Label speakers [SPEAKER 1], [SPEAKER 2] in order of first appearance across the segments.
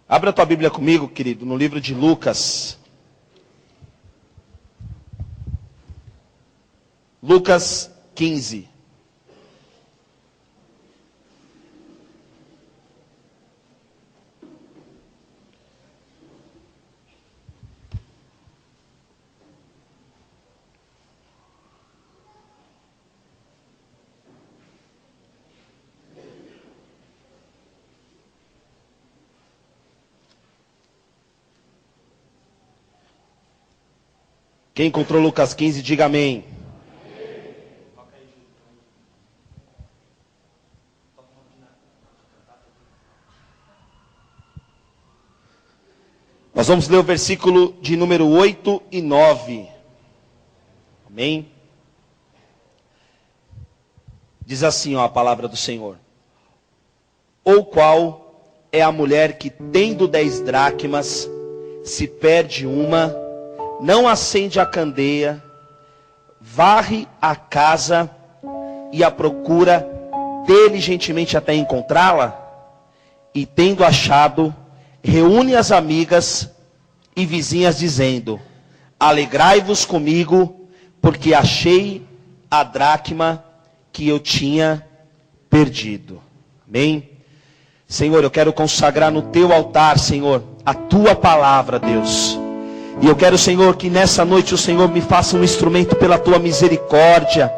[SPEAKER 1] Abra a tua Bíblia comigo, querido, no livro de Lucas. Lucas 15. Quem encontrou Lucas 15, diga amém. Nós vamos ler o versículo de número 8 e 9. Amém? Diz assim, a palavra do Senhor. Ou qual é a mulher que, tendo 10 dracmas, se perde uma, não acende a candeia, varre a casa e a procura diligentemente até encontrá-la? E tendo achado, reúne as amigas e vizinhas dizendo: alegrai-vos comigo, porque achei a dracma que eu tinha perdido. Amém? Senhor, eu quero consagrar no teu altar, Senhor, a tua palavra, Deus. E eu quero, Senhor, que nessa noite o Senhor me faça um instrumento pela tua misericórdia,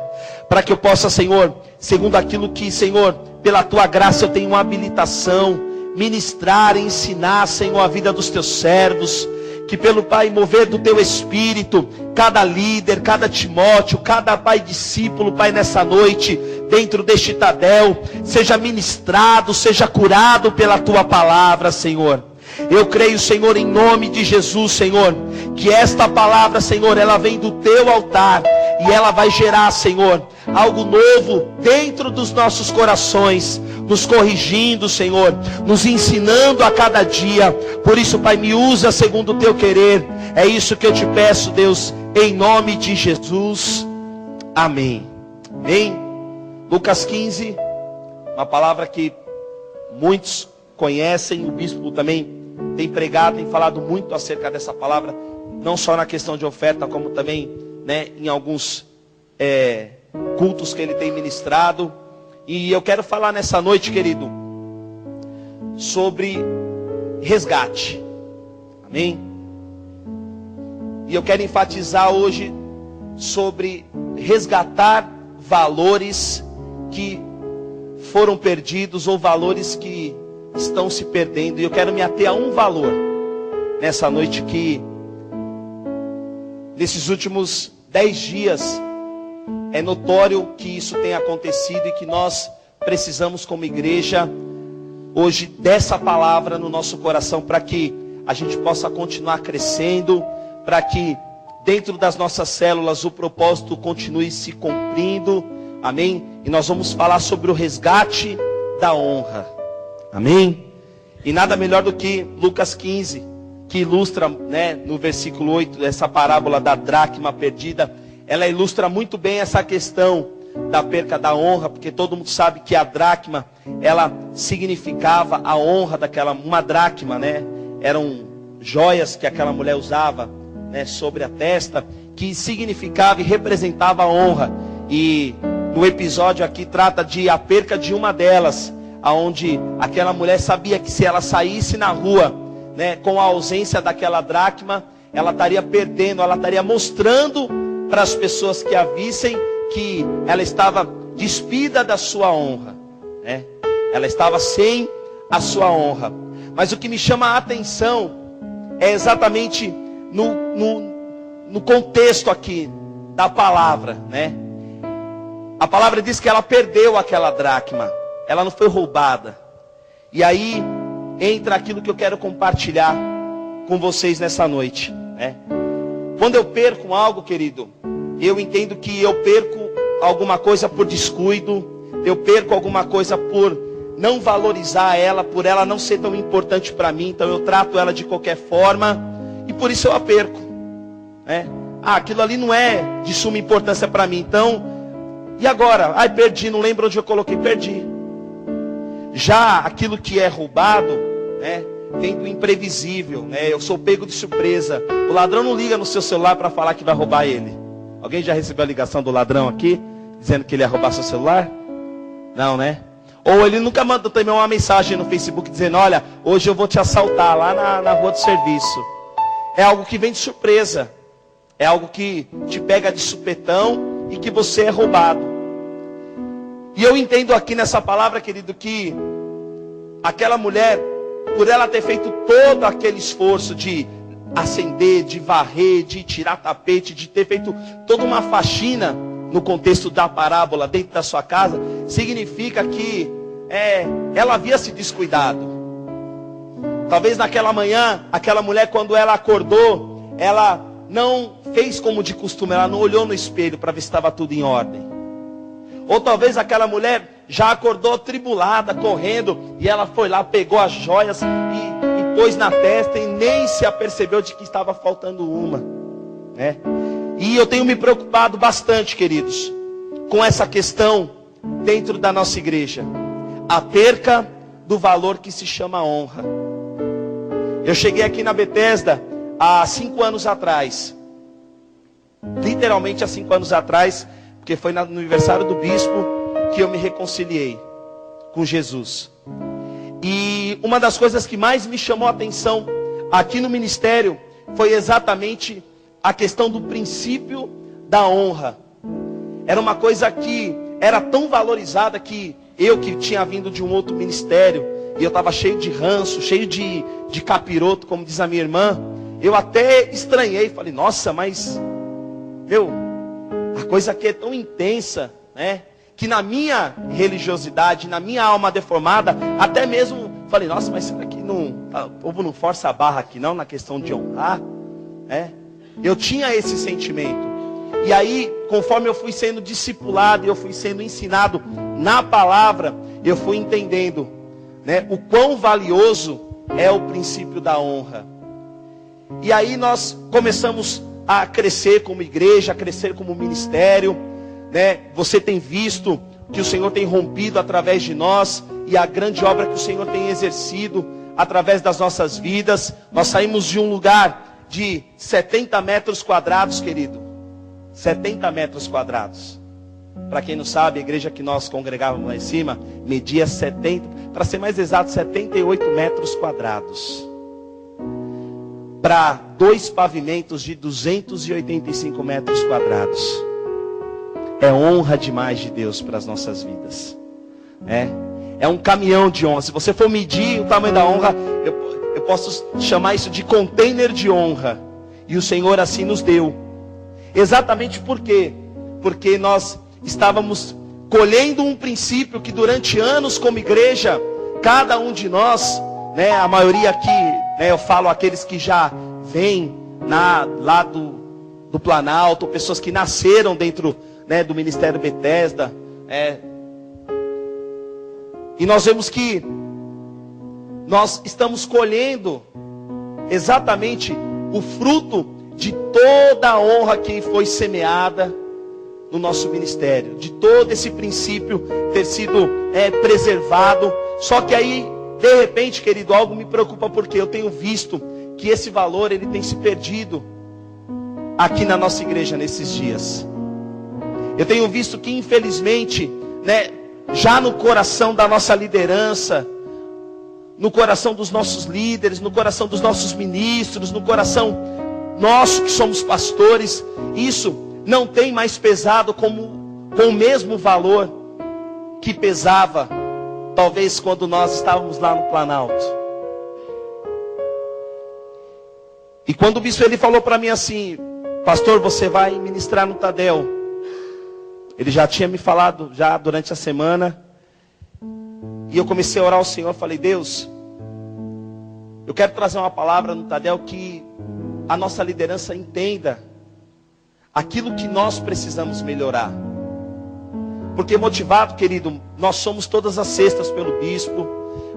[SPEAKER 1] para que eu possa, Senhor, segundo aquilo que, Senhor, pela tua graça eu tenho uma habilitação, ministrar e ensinar, Senhor, a vida dos teus servos, que pelo Pai mover do teu Espírito, cada líder, cada Timóteo, cada Pai discípulo, Pai, nessa noite, dentro deste Tadel, seja ministrado, seja curado pela tua palavra, Senhor. Eu creio, Senhor, em nome de Jesus, Senhor, que esta palavra, Senhor, ela vem do teu altar e ela vai gerar, Senhor, algo novo dentro dos nossos corações, nos corrigindo, Senhor, nos ensinando a cada dia. Por isso, Pai, me usa segundo o teu querer. É isso que eu te peço, Deus, em nome de Jesus. Amém. Amém. Lucas 15, uma palavra que muitos conhecem, o bispo também tem pregado, tem falado muito acerca dessa palavra, não só na questão de oferta, como também, né, em alguns cultos que ele tem ministrado. E eu quero falar nessa noite, querido, sobre resgate. Amém? E eu quero enfatizar hoje sobre resgatar valores que foram perdidos ou valores que estão se perdendo. E eu quero me ater a um valor nessa noite que nesses últimos 10 dias é notório que isso tem acontecido e que nós precisamos como igreja hoje dessa palavra no nosso coração, para que a gente possa continuar crescendo, para que dentro das nossas células o propósito continue se cumprindo. Amém? E nós vamos falar sobre o resgate da honra. Amém? E nada melhor do que Lucas 15, que ilustra, né, no versículo 8, essa parábola da dracma perdida. Ela ilustra muito bem essa questão da perca da honra, porque todo mundo sabe que a dracma, ela significava a honra daquela, uma dracma, né? Eram joias que aquela mulher usava, né, sobre a testa, que significava e representava a honra. E no episódio aqui trata de a perca de uma delas, aonde aquela mulher sabia que se ela saísse na rua, né, com a ausência daquela dracma, ela estaria perdendo, ela estaria mostrando para as pessoas que a vissem que ela estava despida da sua honra, né? Ela estava sem a sua honra. Mas o que me chama a atenção é exatamente no contexto aqui da palavra, né? A palavra diz que ela perdeu aquela dracma, ela não foi roubada. E aí entra aquilo que eu quero compartilhar com vocês nessa noite, né? Quando eu perco algo, querido, eu entendo que eu perco alguma coisa por descuido, eu perco alguma coisa por não valorizar ela, por ela não ser tão importante para mim, então eu trato ela de qualquer forma, e por isso eu a perco, né? Aquilo ali não é de suma importância para mim, então, e agora? Perdi, não lembro onde eu coloquei, perdi. Já aquilo que é roubado, né, vem do imprevisível, né? Eu sou pego de surpresa. O ladrão não liga no seu celular para falar que vai roubar ele. Alguém já recebeu a ligação do ladrão aqui, dizendo que ele ia roubar seu celular? Não, né? Ou ele nunca mandou também uma mensagem no Facebook dizendo: olha, hoje eu vou te assaltar lá na rua do serviço. É algo que vem de surpresa. É algo que te pega de supetão e que você é roubado. E eu entendo aqui nessa palavra, querido, que aquela mulher, por ela ter feito todo aquele esforço de acender, de varrer, de tirar tapete, de ter feito toda uma faxina no contexto da parábola dentro da sua casa, significa que ela havia se descuidado. Talvez naquela manhã, aquela mulher, quando ela acordou, ela não fez como de costume, ela não olhou no espelho para ver se estava tudo em ordem. Ou talvez aquela mulher já acordou tribulada, correndo, e ela foi lá, pegou as joias e pôs na testa e nem se apercebeu de que estava faltando uma, né? E eu tenho me preocupado bastante, queridos, com essa questão dentro da nossa igreja, a perca do valor que se chama honra. Eu cheguei aqui na Bethesda há 5 anos atrás, literalmente há 5 anos atrás, porque foi no aniversário do bispo que eu me reconciliei com Jesus. E uma das coisas que mais me chamou a atenção aqui no ministério foi exatamente a questão do princípio da honra. Era uma coisa que era tão valorizada que eu, que tinha vindo de um outro ministério, e eu estava cheio de ranço, cheio de capiroto, como diz a minha irmã, eu até estranhei, falei: nossa, mas a coisa aqui é tão intensa, né? Que na minha religiosidade, na minha alma deformada, até mesmo falei: nossa, mas será que o povo não força a barra aqui não, na questão de honrar? Eu tinha esse sentimento. E aí, conforme eu fui sendo discipulado, eu fui sendo ensinado na palavra, eu fui entendendo, né, o quão valioso é o princípio da honra. E aí nós começamos a crescer como igreja, a crescer como ministério, né? Você tem visto que o Senhor tem rompido através de nós, e a grande obra que o Senhor tem exercido através das nossas vidas. Nós saímos de um lugar de 70 metros quadrados, querido, 70 metros quadrados. Para quem não sabe, a igreja que nós congregávamos lá em cima media 70, para ser mais exato, 78 metros quadrados. Para 2 pavimentos de 285 metros quadrados. É honra demais de Deus para as nossas vidas. É um caminhão de honra. Se você for medir o tamanho da honra, eu posso chamar isso de container de honra. E o Senhor assim nos deu. Exatamente por quê? Porque nós estávamos colhendo um princípio que durante anos como igreja, cada um de nós, né, a maioria aqui, né, eu falo aqueles que já vêm lá do Planalto, pessoas que nasceram dentro, né, do Ministério Bethesda, e nós vemos que nós estamos colhendo exatamente o fruto de toda a honra que foi semeada no nosso ministério, de todo esse princípio ter sido preservado. Só que aí, de repente, querido, algo me preocupa, porque eu tenho visto que esse valor ele tem se perdido aqui na nossa igreja nesses dias. Eu tenho visto que, infelizmente, né, já no coração da nossa liderança, no coração dos nossos líderes, no coração dos nossos ministros, no coração nosso que somos pastores, isso não tem mais pesado com o mesmo valor que pesava, talvez, quando nós estávamos lá no Planalto. E quando o bispo ele falou para mim assim: pastor, você vai ministrar no Tadel. Ele já tinha me falado já durante a semana. E eu comecei a orar ao Senhor. Falei: Deus, eu quero trazer uma palavra no Tadel que a nossa liderança entenda aquilo que nós precisamos melhorar. Porque motivado, querido, nós somos todas as sextas pelo bispo.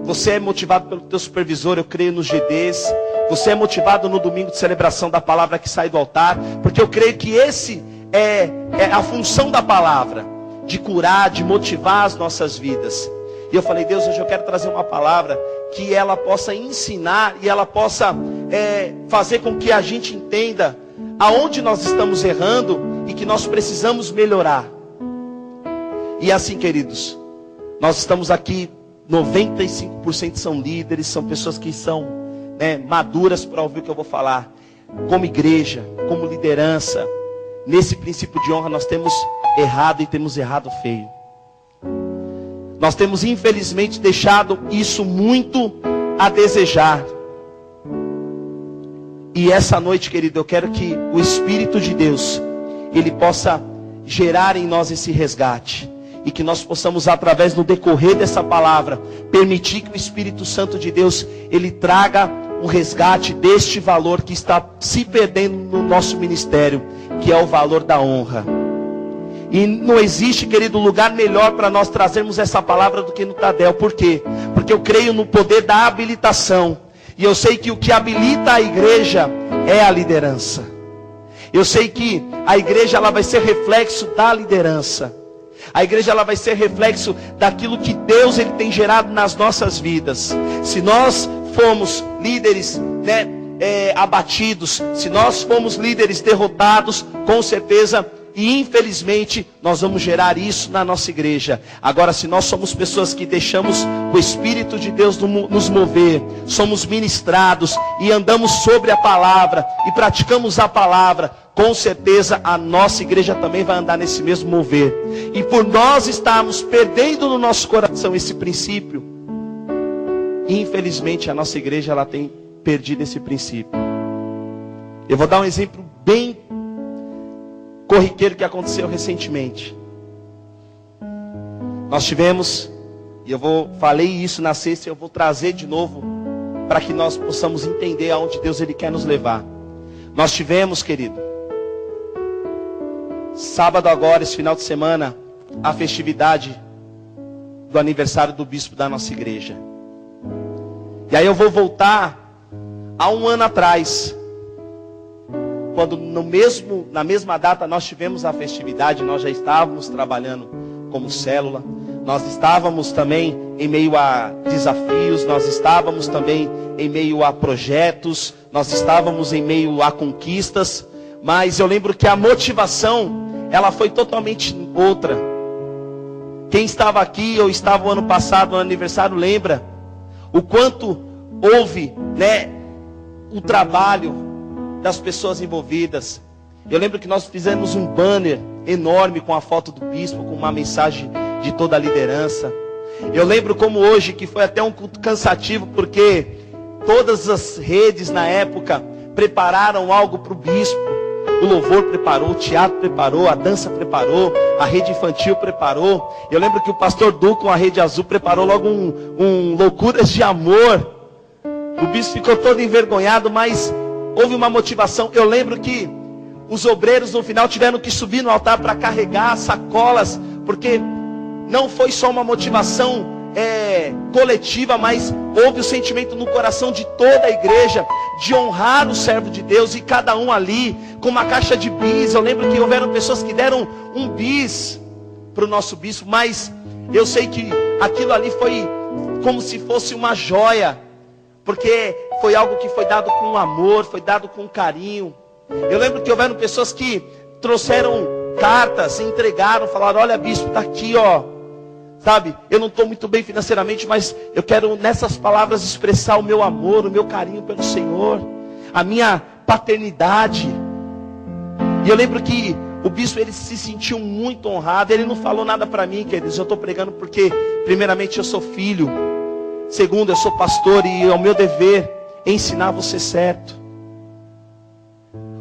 [SPEAKER 1] Você é motivado pelo teu supervisor, eu creio nos GDs. Você é motivado no domingo de celebração da palavra que sai do altar. Porque eu creio que esse é a função da palavra, de curar, de motivar as nossas vidas. E eu falei: Deus, hoje eu quero trazer uma palavra que ela possa ensinar e ela possa fazer com que a gente entenda aonde nós estamos errando e que nós precisamos melhorar. E assim, queridos, nós estamos aqui, 95% são líderes, são pessoas que são maduras para ouvir o que eu vou falar. Como igreja, como liderança, nesse princípio de honra nós temos errado e temos errado feio. Nós temos infelizmente deixado isso muito a desejar. E essa noite, querido, eu quero que o Espírito de Deus, ele possa gerar em nós esse resgate. E que nós possamos, através do decorrer dessa palavra, permitir que o Espírito Santo de Deus, ele traga um resgate deste valor que está se perdendo no nosso ministério, que é o valor da honra. E não existe, querido, lugar melhor para nós trazermos essa palavra do que no Tadel. Por quê? Porque eu creio no poder da habilitação. E eu sei que o que habilita a igreja é a liderança. Eu sei que a igreja ela vai ser reflexo da liderança. A igreja ela vai ser reflexo daquilo que Deus ele tem gerado nas nossas vidas. Se nós formos líderes abatidos, se nós formos líderes derrotados, com certeza e infelizmente nós vamos gerar isso na nossa igreja. Agora, se nós somos pessoas que deixamos o Espírito de Deus nos mover, somos ministrados e andamos sobre a palavra e praticamos a palavra, com certeza a nossa igreja também vai andar nesse mesmo mover. E por nós estarmos perdendo no nosso coração esse princípio, infelizmente a nossa igreja ela tem perdido esse princípio. Eu vou dar um exemplo bem corriqueiro que aconteceu recentemente. Nós tivemos, e falei isso na sexta, eu vou trazer de novo para que nós possamos entender aonde Deus ele quer nos levar. Nós tivemos, querido, sábado agora, esse final de semana, a festividade do aniversário do bispo da nossa igreja. E aí eu vou voltar a um ano atrás, quando na mesma data nós tivemos a festividade. Nós já estávamos trabalhando como célula, nós estávamos também em meio a desafios, nós estávamos também em meio a projetos, nós estávamos em meio a conquistas, mas eu lembro que a motivação, ela foi totalmente outra. Quem estava aqui ou estava o ano passado no aniversário lembra o quanto houve, o trabalho das pessoas envolvidas. Eu lembro que nós fizemos um banner enorme com a foto do bispo, com uma mensagem de toda a liderança. Eu lembro como hoje, que foi até um culto cansativo, porque todas as redes na época prepararam algo para o bispo. O louvor preparou, o teatro preparou, a dança preparou, a rede infantil preparou. Eu lembro que o pastor Du com a Rede Azul preparou logo um Loucuras de Amor. O bispo ficou todo envergonhado, mas houve uma motivação. Eu lembro que os obreiros no final tiveram que subir no altar para carregar sacolas, porque não foi só uma motivação coletiva, mas houve o sentimento no coração de toda a igreja de honrar o servo de Deus, e cada um ali com uma caixa de bis. Eu lembro que houveram pessoas que deram um bis para o nosso bispo, mas eu sei que aquilo ali foi como se fosse uma joia, porque foi algo que foi dado com amor, foi dado com carinho. Eu lembro que houveram pessoas que trouxeram cartas, entregaram, falaram: olha, bispo, está aqui, ó. Sabe, eu não estou muito bem financeiramente, mas eu quero nessas palavras expressar o meu amor, o meu carinho pelo Senhor, a minha paternidade. E eu lembro que o bispo, ele se sentiu muito honrado. Ele não falou nada para mim, queridos. Eu estou pregando porque, primeiramente, eu sou filho. Segundo, eu sou pastor e é o meu dever ensinar você certo.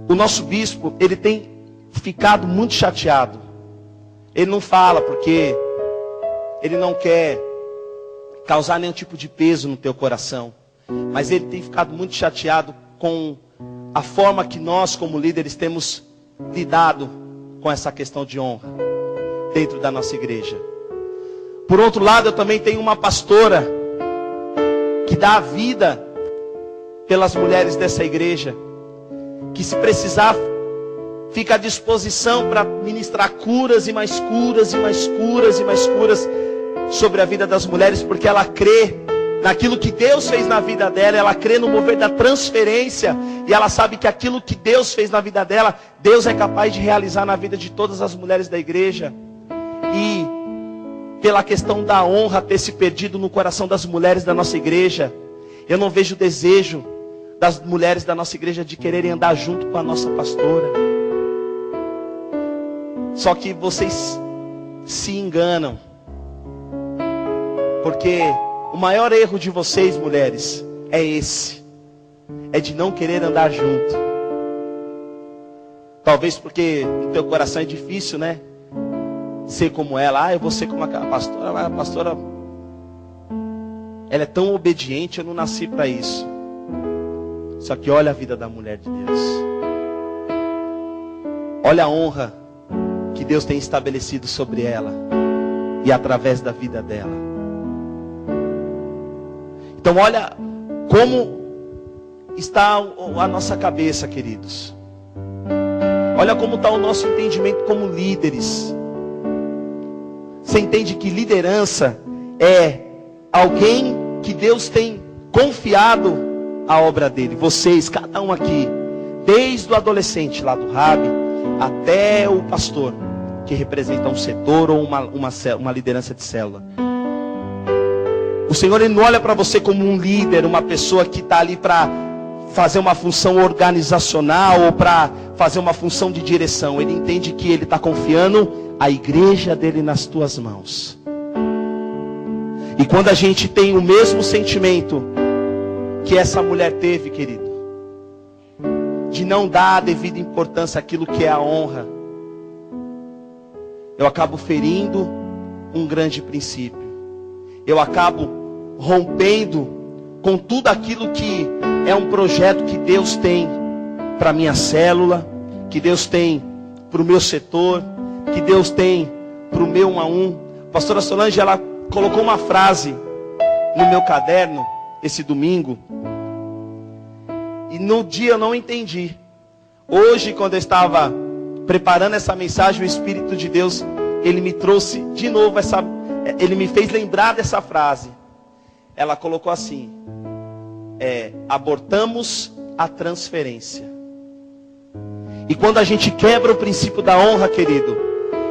[SPEAKER 1] O nosso bispo, ele tem ficado muito chateado. Ele não fala porque ele não quer causar nenhum tipo de peso no teu coração. Mas ele tem ficado muito chateado com a forma que nós, como líderes, temos lidado com essa questão de honra dentro da nossa igreja. Por outro lado, eu também tenho uma pastora que dá a vida pelas mulheres dessa igreja, que se precisar fica à disposição para ministrar curas e mais curas e mais curas e mais curas sobre a vida das mulheres, porque ela crê naquilo que Deus fez na vida dela, ela crê no mover da transferência, e ela sabe que aquilo que Deus fez na vida dela, Deus é capaz de realizar na vida de todas as mulheres da igreja. E pela questão da honra ter se perdido no coração das mulheres da nossa igreja, eu não vejo desejo das mulheres da nossa igreja de quererem andar junto com a nossa pastora. Só que vocês se enganam, porque o maior erro de vocês, mulheres, é esse: é de não querer andar junto. Talvez porque no teu coração é difícil, né? Ser como ela. Ah, eu vou ser como a pastora. A pastora, ela é tão obediente, eu não nasci para isso. Só que olha a vida da mulher de Deus. Olha a honra que Deus tem estabelecido sobre ela e através da vida dela. Então olha como está a nossa cabeça, queridos. Olha como está o nosso entendimento como líderes. Você entende que liderança é alguém que Deus tem confiado a obra dele. Vocês, cada um aqui, desde o adolescente lá do Rabi até o pastor, que representa um setor ou uma liderança de célula. O Senhor, Ele não olha para você como um líder, uma pessoa que está ali para fazer uma função organizacional ou para fazer uma função de direção. Ele entende que Ele está confiando a igreja dele nas tuas mãos. E quando a gente tem o mesmo sentimento que essa mulher teve, querido, de não dar a devida importância àquilo que é a honra, eu acabo ferindo um grande princípio. Eu acabo rompendo com tudo aquilo que é um projeto que Deus tem para a minha célula, que Deus tem para o meu setor, que Deus tem para o meu 1 a 1. A pastora Solange, ela colocou uma frase no meu caderno esse domingo, e no dia eu não entendi. Hoje, quando eu estava preparando essa mensagem, o Espírito de Deus, Ele me trouxe de novo Ele me fez lembrar dessa frase. Ela colocou assim: abortamos a transferência. E quando a gente quebra o princípio da honra, querido,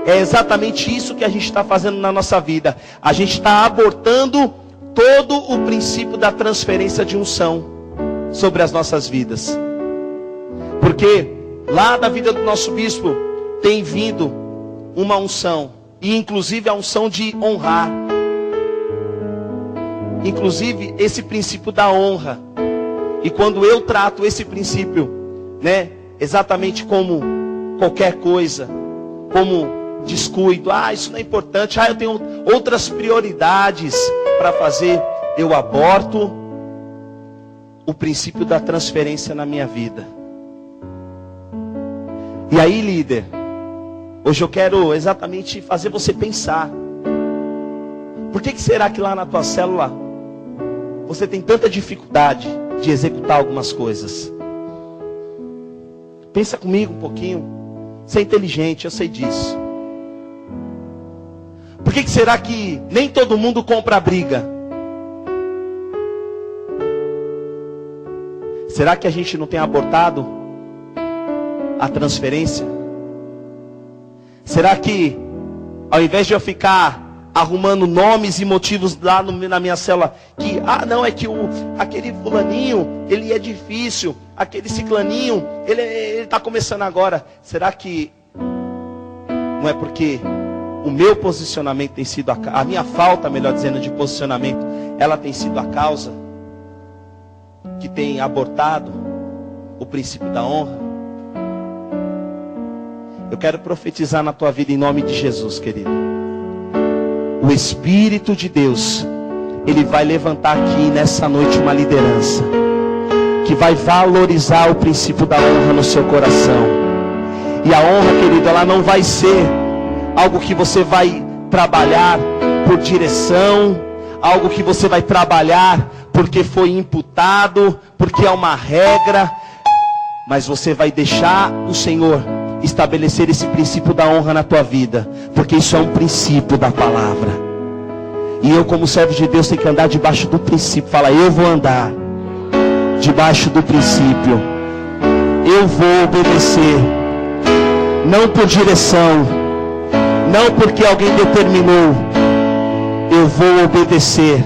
[SPEAKER 1] é exatamente isso que a gente está fazendo na nossa vida. A gente está abortando todo o princípio da transferência de unção sobre as nossas vidas. Porque lá da vida do nosso bispo tem vindo uma unção, e inclusive a unção de honrar. Inclusive esse princípio da honra. E quando eu trato esse princípio, né, exatamente como qualquer coisa, como descuido, isso não é importante, eu tenho outras prioridades para fazer, eu aborto o princípio da transferência na minha vida. E aí, líder, hoje eu quero exatamente fazer você pensar. Por que será que lá na tua célula você tem tanta dificuldade de executar algumas coisas? Pensa comigo um pouquinho. Você é inteligente, eu sei disso. Por que será que nem todo mundo compra a briga? Será que a gente não tem abortado a transferência? Será que ao invés de eu ficar arrumando nomes e motivos lá na minha célula, que não, é que aquele fulaninho, ele é difícil, aquele ciclaninho, ele está começando agora, será que não é porque o meu posicionamento tem sido a minha falta, melhor dizendo, de posicionamento, ela tem sido a causa que tem abortado o princípio da honra? Eu quero profetizar na tua vida em nome de Jesus, querido. O Espírito de Deus, Ele vai levantar aqui nessa noite uma liderança que vai valorizar o princípio da honra no seu coração. E a honra, querido, ela não vai ser algo que você vai trabalhar por direção, algo que você vai trabalhar porque foi imputado, porque é uma regra, mas você vai deixar o Senhor estabelecer esse princípio da honra na tua vida, porque isso é um princípio da palavra. E eu, como servo de Deus, tenho que andar debaixo do princípio. Fala, eu vou andar debaixo do princípio. Eu vou obedecer. Não por direção, não porque alguém determinou. Eu vou obedecer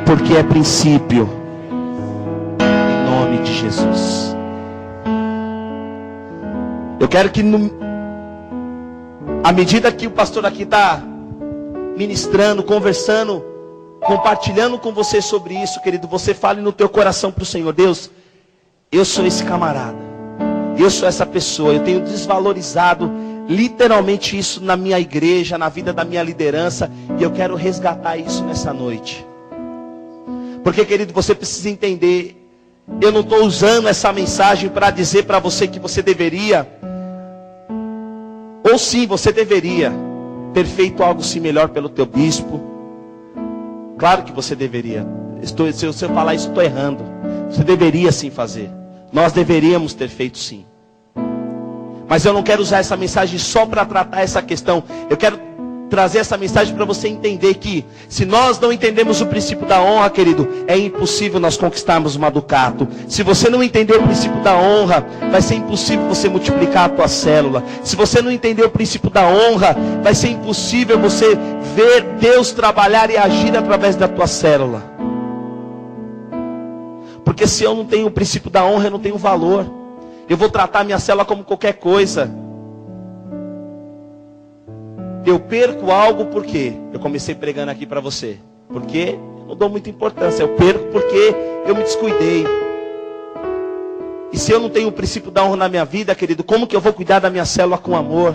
[SPEAKER 1] porque é princípio. Em nome de Jesus. Eu quero que à medida que o pastor aqui está ministrando, conversando, compartilhando com você sobre isso, querido, você fale no teu coração para o Senhor: Deus, eu sou esse camarada, eu sou essa pessoa, eu tenho desvalorizado literalmente isso na minha igreja, na vida da minha liderança, e eu quero resgatar isso nessa noite. Porque, querido, você precisa entender, eu não estou usando essa mensagem para dizer para você que você deveria, ou sim, você deveria ter feito algo sim melhor pelo teu bispo. Claro que você deveria. Se eu falar isso, estou errando. Você deveria sim fazer. Nós deveríamos ter feito sim. Mas eu não quero usar essa mensagem só para tratar essa questão. Eu quero trazer essa mensagem para você entender que, se nós não entendemos o princípio da honra, querido, é impossível nós conquistarmos uma Ducato. Se você não entender o princípio da honra, vai ser impossível você multiplicar a tua célula. Se você não entender o princípio da honra, vai ser impossível você ver Deus trabalhar e agir através da tua célula. Porque se eu não tenho o princípio da honra, eu não tenho valor. Eu vou tratar a minha célula como qualquer coisa. Eu perco algo porque eu comecei pregando aqui para você. Porque eu não dou muita importância. Eu perco porque eu me descuidei. E se eu não tenho o princípio da honra na minha vida, querido, como que eu vou cuidar da minha célula com amor?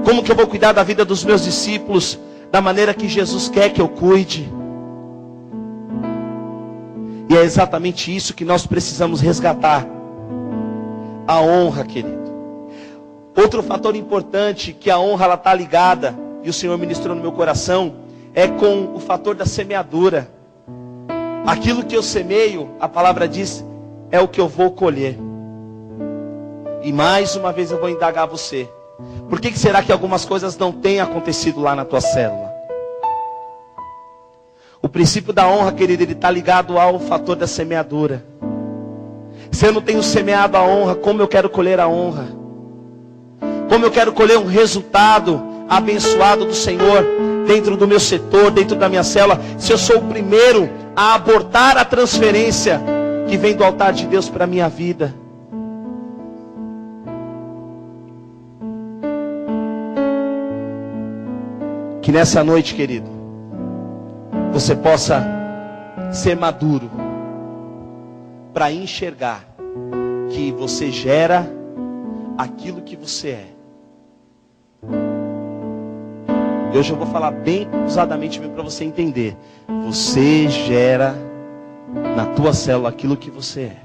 [SPEAKER 1] Como que eu vou cuidar da vida dos meus discípulos da maneira que Jesus quer que eu cuide? E é exatamente isso que nós precisamos resgatar. A honra, querido. Outro fator importante que a honra está ligada, e o Senhor ministrou no meu coração, é com o fator da semeadura. Aquilo que eu semeio, a palavra diz, é o que eu vou colher. E mais uma vez eu vou indagar você: por que será que algumas coisas não têm acontecido lá na tua célula? O princípio da honra, querido, ele está ligado ao fator da semeadura. Se eu não tenho semeado a honra, como eu quero colher a honra? Como eu quero colher um resultado abençoado do Senhor dentro do meu setor, dentro da minha célula, se eu sou o primeiro a abortar a transferência que vem do altar de Deus para a minha vida? Que nessa noite, querido, você possa ser maduro para enxergar que você gera aquilo que você é. Hoje eu vou falar bem usadamente para você entender. Você gera na tua célula aquilo que você é.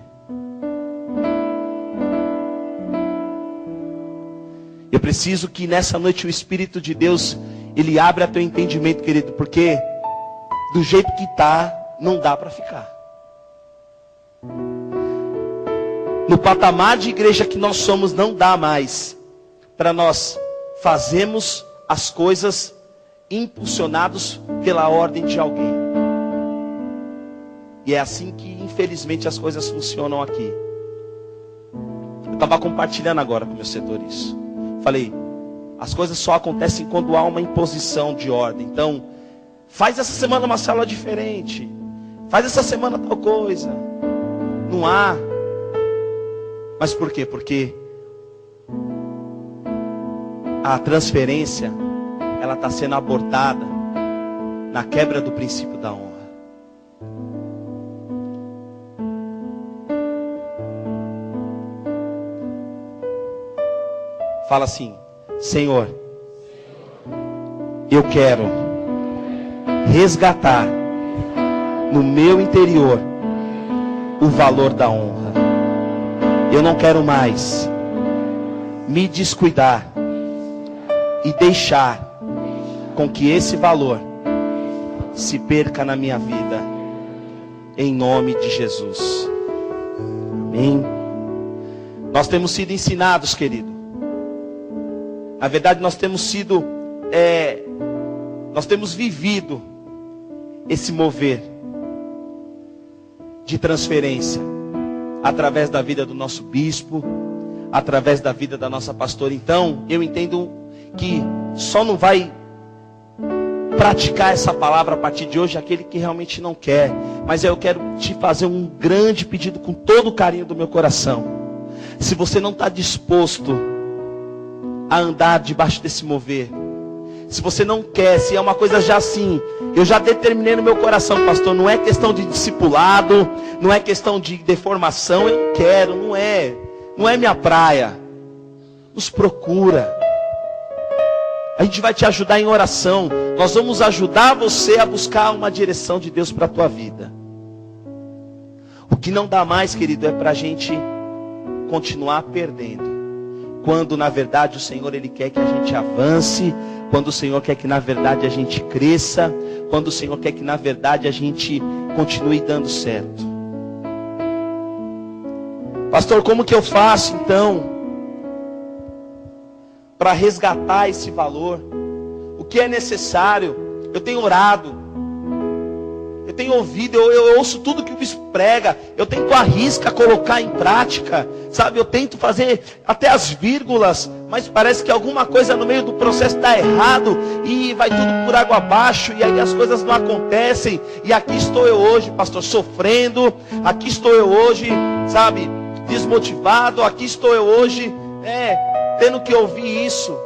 [SPEAKER 1] Eu preciso que nessa noite o Espírito de Deus, ele abra teu entendimento, querido, porque do jeito que está, não dá para ficar. No patamar de igreja que nós somos, não dá mais para nós fazermos as coisas impulsionados pela ordem de alguém. E é assim que, infelizmente, as coisas funcionam aqui. Eu estava compartilhando agora com o meu setor isso. Falei, as coisas só acontecem quando há uma imposição de ordem. Então, faz essa semana uma célula diferente. Faz essa semana tal coisa. Não há. Mas por quê? Porque a transferência, ela está sendo abortada na quebra do princípio da honra. Fala assim: Senhor, eu quero resgatar no meu interior o valor da honra. Eu não quero mais me descuidar e deixar com que esse valor se perca na minha vida, em nome de Jesus. Amém. Nós temos sido ensinados, querido. Na verdade, nós temos sido nós temos vivido esse mover de transferência através da vida do nosso bispo, através da vida da nossa pastora. Então, eu entendo que só não vai praticar essa palavra a partir de hoje aquele que realmente não quer. Mas eu quero te fazer um grande pedido com todo o carinho do meu coração. Se você não está disposto a andar debaixo desse mover, se você não quer, se é uma coisa já assim, eu já determinei no meu coração, pastor, não é questão de discipulado, não é questão de deformação, eu não quero, não é minha praia. Nos procura. A gente vai te ajudar em oração. Nós vamos ajudar você a buscar uma direção de Deus para a tua vida. O que não dá mais, querido, é para a gente continuar perdendo. Quando na verdade o Senhor Ele quer que a gente avance. Quando o Senhor quer que na verdade a gente cresça. Quando o Senhor quer que na verdade a gente continue dando certo. Pastor, como que eu faço então para resgatar esse valor? O que é necessário? Eu tenho orado, eu tenho ouvido, eu ouço tudo que o bispo prega, eu tento à risca colocar em prática, sabe? Eu tento fazer até as vírgulas, mas parece que alguma coisa no meio do processo está errado e vai tudo por água abaixo e aí as coisas não acontecem. E aqui estou eu hoje, pastor, sofrendo. Aqui estou eu hoje, sabe, desmotivado. Aqui estou eu hoje, tendo que ouvir isso.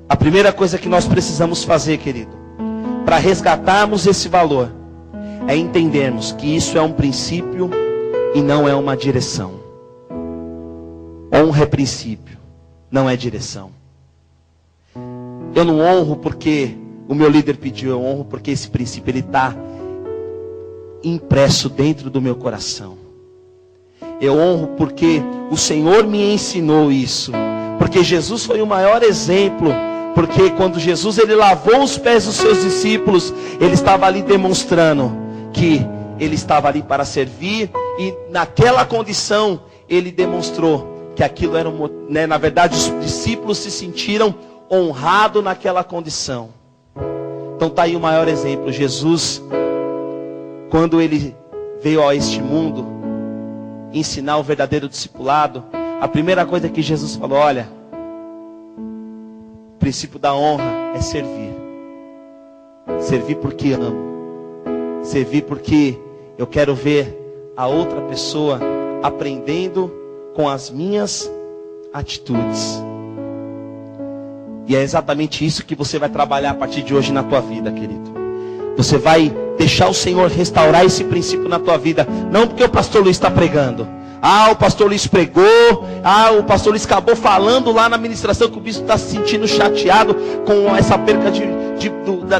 [SPEAKER 1] A primeira coisa que nós precisamos fazer, querido, para resgatarmos esse valor, é entendermos que isso é um princípio e não é uma direção. Honra é princípio, não é direção. Eu não honro porque o meu líder pediu, eu honro porque esse princípio ele está impresso dentro do meu coração. Eu honro porque o Senhor me ensinou isso. Porque Jesus foi o maior exemplo. Porque quando Jesus ele lavou os pés dos seus discípulos, ele estava ali demonstrando que ele estava ali para servir. E naquela condição ele demonstrou que aquilo era na verdade os discípulos se sentiram honrados naquela condição. Então está aí o maior exemplo. Jesus, quando ele veio a este mundo ensinar o verdadeiro discipulado, a primeira coisa que Jesus falou: olha, o princípio da honra é servir. Servir porque amo. Servir porque eu quero ver a outra pessoa aprendendo com as minhas atitudes. E é exatamente isso que você vai trabalhar a partir de hoje na tua vida, querido. Você vai deixar o Senhor restaurar esse princípio na tua vida. Não porque o pastor Luiz está pregando. O pastor Luiz pregou. O pastor Luiz acabou falando lá na ministração que o bispo está se sentindo chateado com essa perca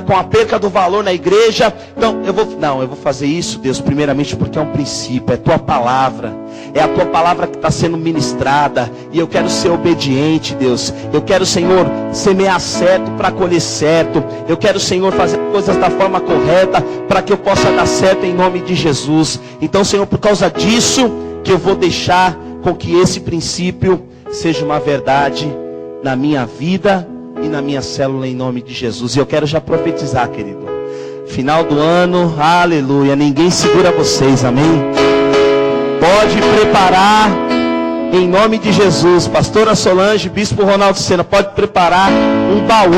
[SPEAKER 1] com a perca do valor na igreja. Então, eu vou fazer isso, Deus, primeiramente porque é um princípio, é tua palavra. É a tua palavra que está sendo ministrada. E eu quero ser obediente, Deus. Eu quero, Senhor, semear certo para colher certo. Eu quero, Senhor, fazer coisas da forma correta para que eu possa dar certo em nome de Jesus. Então, Senhor, por causa disso que eu vou deixar com que esse princípio seja uma verdade na minha vida e na minha célula em nome de Jesus. E eu quero já profetizar, querido. Final do ano, aleluia. Ninguém segura vocês, amém? Pode preparar em nome de Jesus. Pastora Solange, Bispo Ronaldo Sena, pode preparar um baú,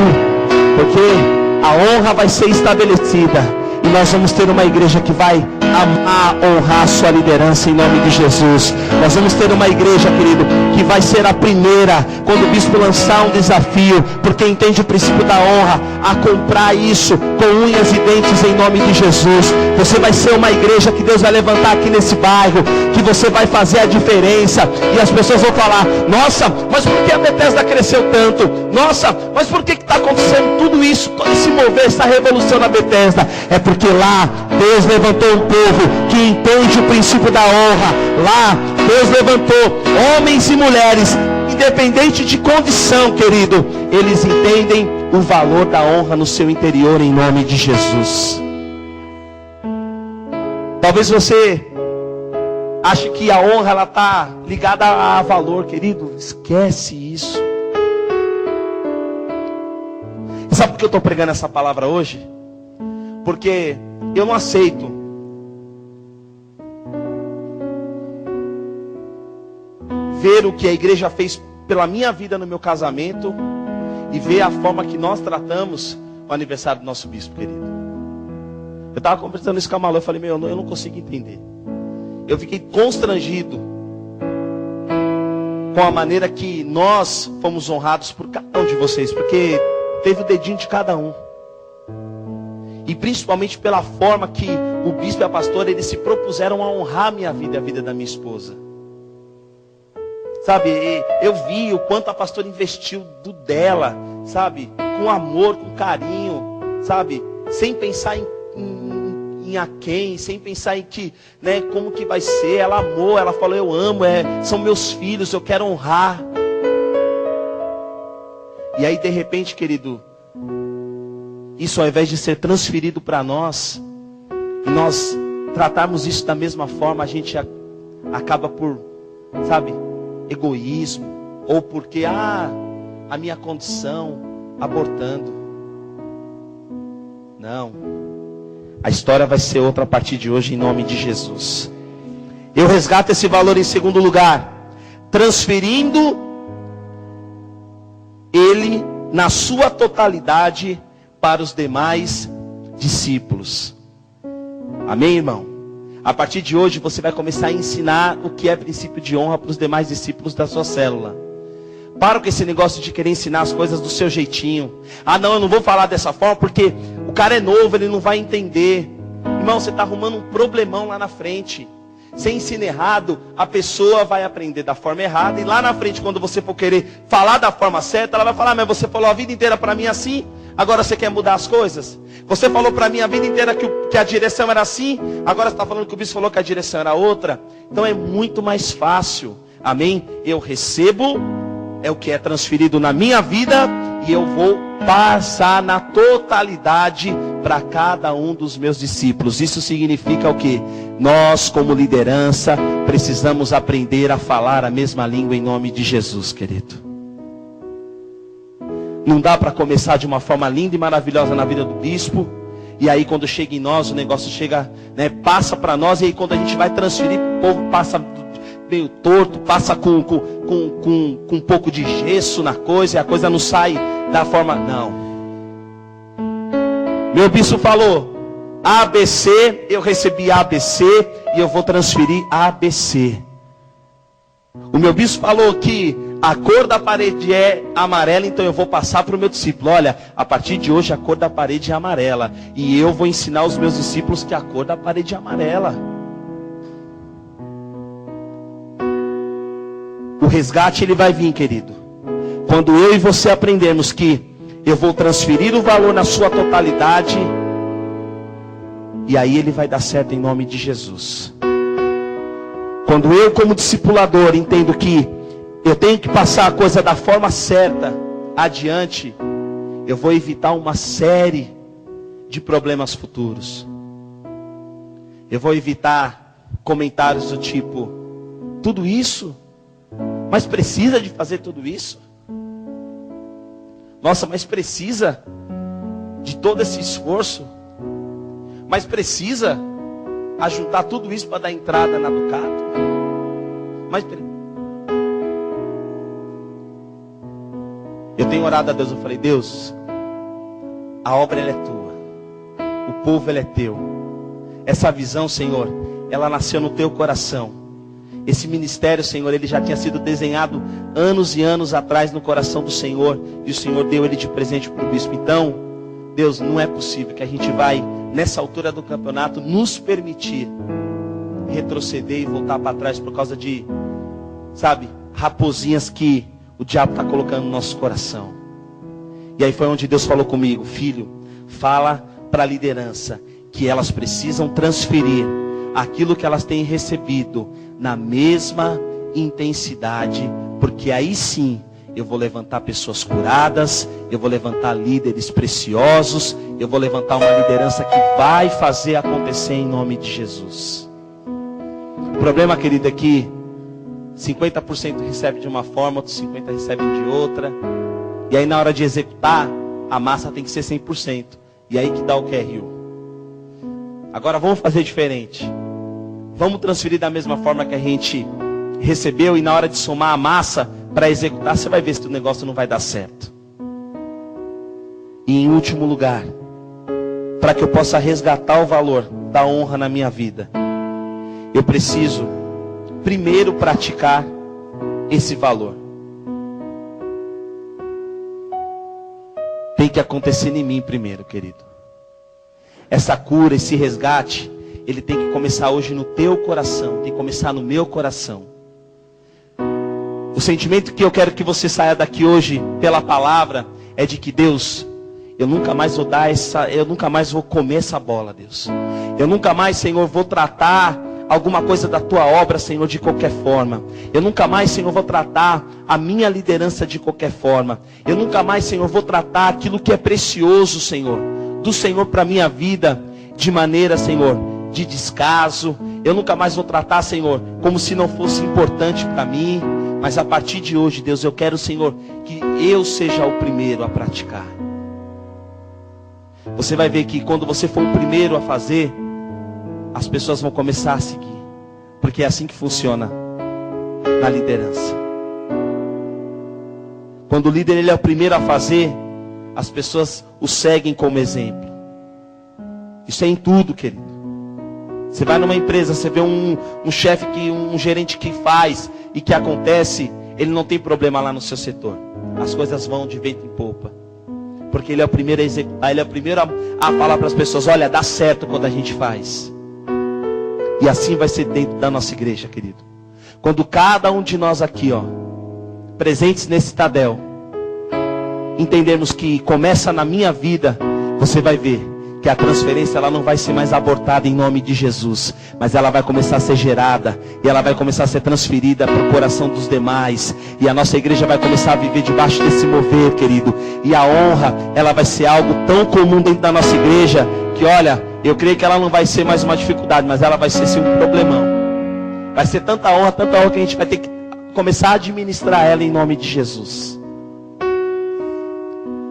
[SPEAKER 1] porque a honra vai ser estabelecida. E nós vamos ter uma igreja que vai amar, honrar a sua liderança em nome de Jesus. Nós vamos ter uma igreja, querido, que vai ser a primeira, quando o bispo lançar um desafio, porque entende o princípio da honra, a comprar isso com unhas e dentes em nome de Jesus. Você vai ser uma igreja que Deus vai levantar aqui nesse bairro, que você vai fazer a diferença. E as pessoas vão falar: nossa, mas por que a Bethesda cresceu tanto? Nossa, mas por que está acontecendo tudo isso, todo esse mover, essa revolução na Bethesda? É porque lá Deus levantou um povo que entende o princípio da honra. Lá Deus levantou homens e mulheres, independente de condição, querido, eles entendem o valor da honra no seu interior em nome de Jesus. Talvez você ache que a honra ela está ligada a valor, querido. Esquece isso. sabe por que eu estou pregando essa palavra hoje? Porque eu não aceito ver o que a igreja fez pela minha vida no meu casamento e ver a forma que nós tratamos o aniversário do nosso bispo querido. Eu estava conversando isso com a Malu, eu falei, eu não consigo entender. Eu fiquei constrangido com a maneira que nós fomos honrados por cada um de vocês, porque teve o dedinho de cada um. E principalmente pela forma que o bispo e a pastora, eles se propuseram a honrar a minha vida e a vida da minha esposa. Sabe, eu vi o quanto a pastora investiu do dela, sabe, com amor, com carinho, sabe, sem pensar em a quem, sem pensar em que, né, como que vai ser. Ela amou, ela falou, eu amo, são meus filhos, eu quero honrar. E aí de repente, querido, isso ao invés de ser transferido para nós, e nós tratarmos isso da mesma forma, a gente acaba por, sabe, egoísmo, ou porque, a minha condição, abortando. Não. A história vai ser outra a partir de hoje, em nome de Jesus. Eu resgato esse valor em segundo lugar, transferindo ele na sua totalidade para os demais discípulos. Amém, irmão? A partir de hoje você vai começar a ensinar o que é princípio de honra para os demais discípulos da sua célula. Para com esse negócio de querer ensinar as coisas do seu jeitinho. Não, eu não vou falar dessa forma porque o cara é novo, ele não vai entender. Irmão, você está arrumando um problemão lá na frente. Você ensina errado, a pessoa vai aprender da forma errada. E lá na frente, quando você for querer falar da forma certa, ela vai falar, mas você falou a vida inteira para mim assim, agora você quer mudar as coisas? Você falou para mim a vida inteira que a direção era assim, agora você está falando que o bispo falou que a direção era outra. Então é muito mais fácil. Amém? Eu recebo, é o que é transferido na minha vida, e eu vou passar na totalidade para cada um dos meus discípulos. Isso significa o quê? Nós, como liderança, precisamos aprender a falar a mesma língua em nome de Jesus, querido. Não dá para começar de uma forma linda e maravilhosa na vida do bispo, e aí quando chega em nós, o negócio chega, né, passa para nós, e aí quando a gente vai transferir, o povo passa meio torto, passa com um pouco de gesso na coisa, e a coisa não sai da forma, não. Meu bispo falou ABC, eu recebi ABC, e eu vou transferir ABC. O meu bispo falou que a cor da parede é amarela, então eu vou passar para o meu discípulo, olha, a partir de hoje a cor da parede é amarela, e eu vou ensinar os meus discípulos que a cor da parede é amarela. O resgate, ele vai vir, querido, quando eu e você aprendermos que eu vou transferir o valor na sua totalidade, e aí ele vai dar certo em nome de Jesus. Quando eu, como discipulador, entendo que eu tenho que passar a coisa da forma certa adiante, eu vou evitar uma série de problemas futuros. Eu vou evitar comentários do tipo, tudo isso? Mas precisa de fazer tudo isso? Nossa, mas precisa de todo esse esforço? Mas precisa ajuntar tudo isso para dar entrada na Ducato? Mas eu tenho orado a Deus, eu falei, Deus, a obra ela é tua, o povo ele é teu. Essa visão, Senhor, ela nasceu no teu coração. Esse ministério, Senhor, ele já tinha sido desenhado anos e anos atrás no coração do Senhor, e o Senhor deu ele de presente para o bispo. Então, Deus, não é possível que a gente vai, nessa altura do campeonato, nos permitir retroceder e voltar para trás por causa de, sabe, raposinhas que o diabo está colocando no nosso coração. E aí foi onde Deus falou comigo, filho, fala para a liderança que elas precisam transferir aquilo que elas têm recebido na mesma intensidade, porque aí sim eu vou levantar pessoas curadas, eu vou levantar líderes preciosos, eu vou levantar uma liderança que vai fazer acontecer em nome de Jesus. O problema, querido, é que 50% recebe de uma forma, outros 50% recebem de outra, e aí na hora de executar, a massa tem que ser 100%. E aí que dá o QRU. Agora vamos fazer diferente. Vamos transferir da mesma forma que a gente recebeu, e na hora de somar a massa para executar, você vai ver se o negócio não vai dar certo. E em último lugar, para que eu possa resgatar o valor da honra na minha vida, eu preciso primeiro praticar esse valor. Tem que acontecer em mim primeiro, querido. Essa cura, esse resgate, ele tem que começar hoje no teu coração, tem que começar no meu coração. O sentimento que eu quero que você saia daqui hoje pela palavra é de que Deus, eu nunca mais vou comer essa bola, Deus. Eu nunca mais, Senhor, vou tratar alguma coisa da tua obra, Senhor, de qualquer forma. Eu nunca mais, Senhor, vou tratar a minha liderança de qualquer forma. Eu nunca mais, Senhor, vou tratar aquilo que é precioso, Senhor, do Senhor para a minha vida, de maneira, Senhor, de descaso. Eu nunca mais vou tratar, Senhor, como se não fosse importante para mim. Mas a partir de hoje, Deus, eu quero, Senhor, que eu seja o primeiro a praticar. Você vai ver que quando você for o primeiro a fazer, as pessoas vão começar a seguir. Porque é assim que funciona na liderança. Quando o líder ele é o primeiro a fazer, as pessoas o seguem como exemplo. Isso é em tudo, querido. Você vai numa empresa, você vê um chefe, um gerente que faz e que acontece, ele não tem problema lá no seu setor. As coisas vão de vento em popa. Porque ele é o primeiro a executar, ele é o primeiro a falar para as pessoas, olha, dá certo quando a gente faz. E assim vai ser dentro da nossa igreja, querido. Quando cada um de nós aqui, presentes nesse Tadel, entendermos que começa na minha vida, você vai ver que a transferência ela não vai ser mais abortada em nome de Jesus, mas ela vai começar a ser gerada, e ela vai começar a ser transferida para o coração dos demais, e a nossa igreja vai começar a viver debaixo desse mover, querido. E a honra, ela vai ser algo tão comum dentro da nossa igreja, que olha, eu creio que ela não vai ser mais uma dificuldade, mas ela vai ser sim um problemão. Vai ser tanta honra que a gente vai ter que começar a administrar ela em nome de Jesus.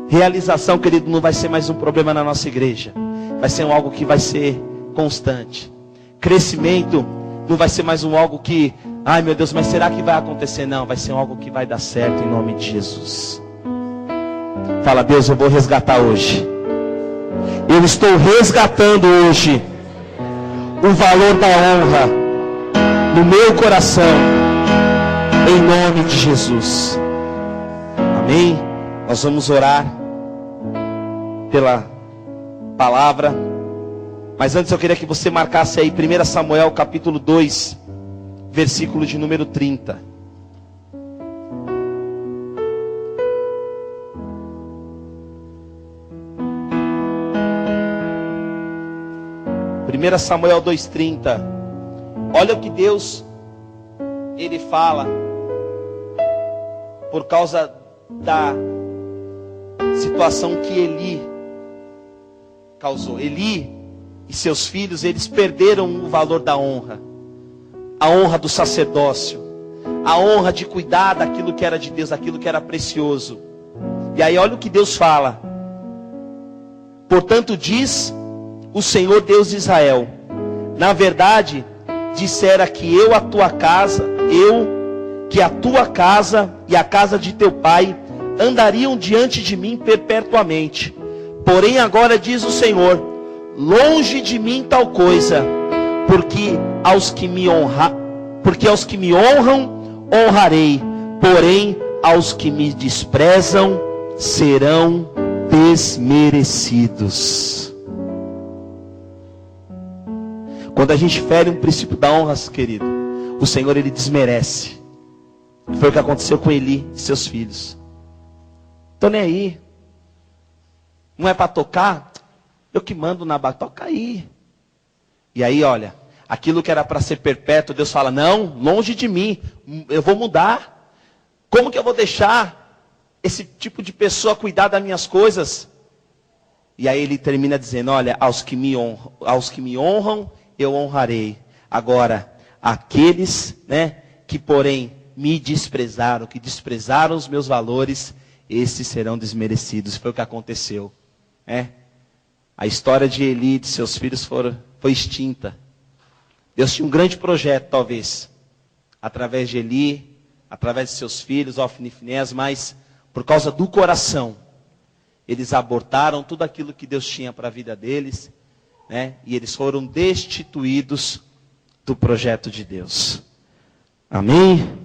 [SPEAKER 1] Realização, querido, não vai ser mais um problema na nossa igreja. Vai ser algo que vai ser constante. Crescimento não vai ser mais algo que, ai meu Deus, mas será que vai acontecer? Não, vai ser algo que vai dar certo em nome de Jesus. Fala, Deus, eu vou resgatar hoje. Eu estou resgatando hoje o valor da honra no meu coração, em nome de Jesus. Amém? Nós vamos orar pela palavra, mas antes eu queria que você marcasse aí 1 Samuel capítulo 2, versículo de número 30. Primeira Samuel 2:30. Olha o que Deus ele fala por causa da situação que Eli causou. Eli e seus filhos, eles perderam o valor da honra. A honra do sacerdócio. A honra de cuidar daquilo que era de Deus, daquilo que era precioso. E aí olha o que Deus fala. Portanto diz o Senhor Deus de Israel, na verdade, dissera que a tua casa e a casa de teu pai andariam diante de mim perpetuamente. Porém agora diz o Senhor, longe de mim tal coisa, porque aos que me honram, honrarei, porém aos que me desprezam, serão desmerecidos. Quando a gente fere um princípio da honra, querido, o Senhor ele desmerece. Foi o que aconteceu com Eli e seus filhos. Tô nem aí. Não é para tocar? Eu que mando na barra, toca aí. E aí, olha, aquilo que era para ser perpétuo, Deus fala, não, longe de mim, eu vou mudar. Como que eu vou deixar esse tipo de pessoa cuidar das minhas coisas? E aí ele termina dizendo, olha, aos que me honram, eu honrarei. Agora, aqueles, que porém me desprezaram, que desprezaram os meus valores, esses serão desmerecidos. Foi o que aconteceu. A história de Eli e de seus filhos foi extinta. Deus tinha um grande projeto, talvez, através de Eli, através de seus filhos, Ofni e Finéias, mas por causa do coração, eles abortaram tudo aquilo que Deus tinha para a vida deles, e eles foram destituídos do projeto de Deus. Amém?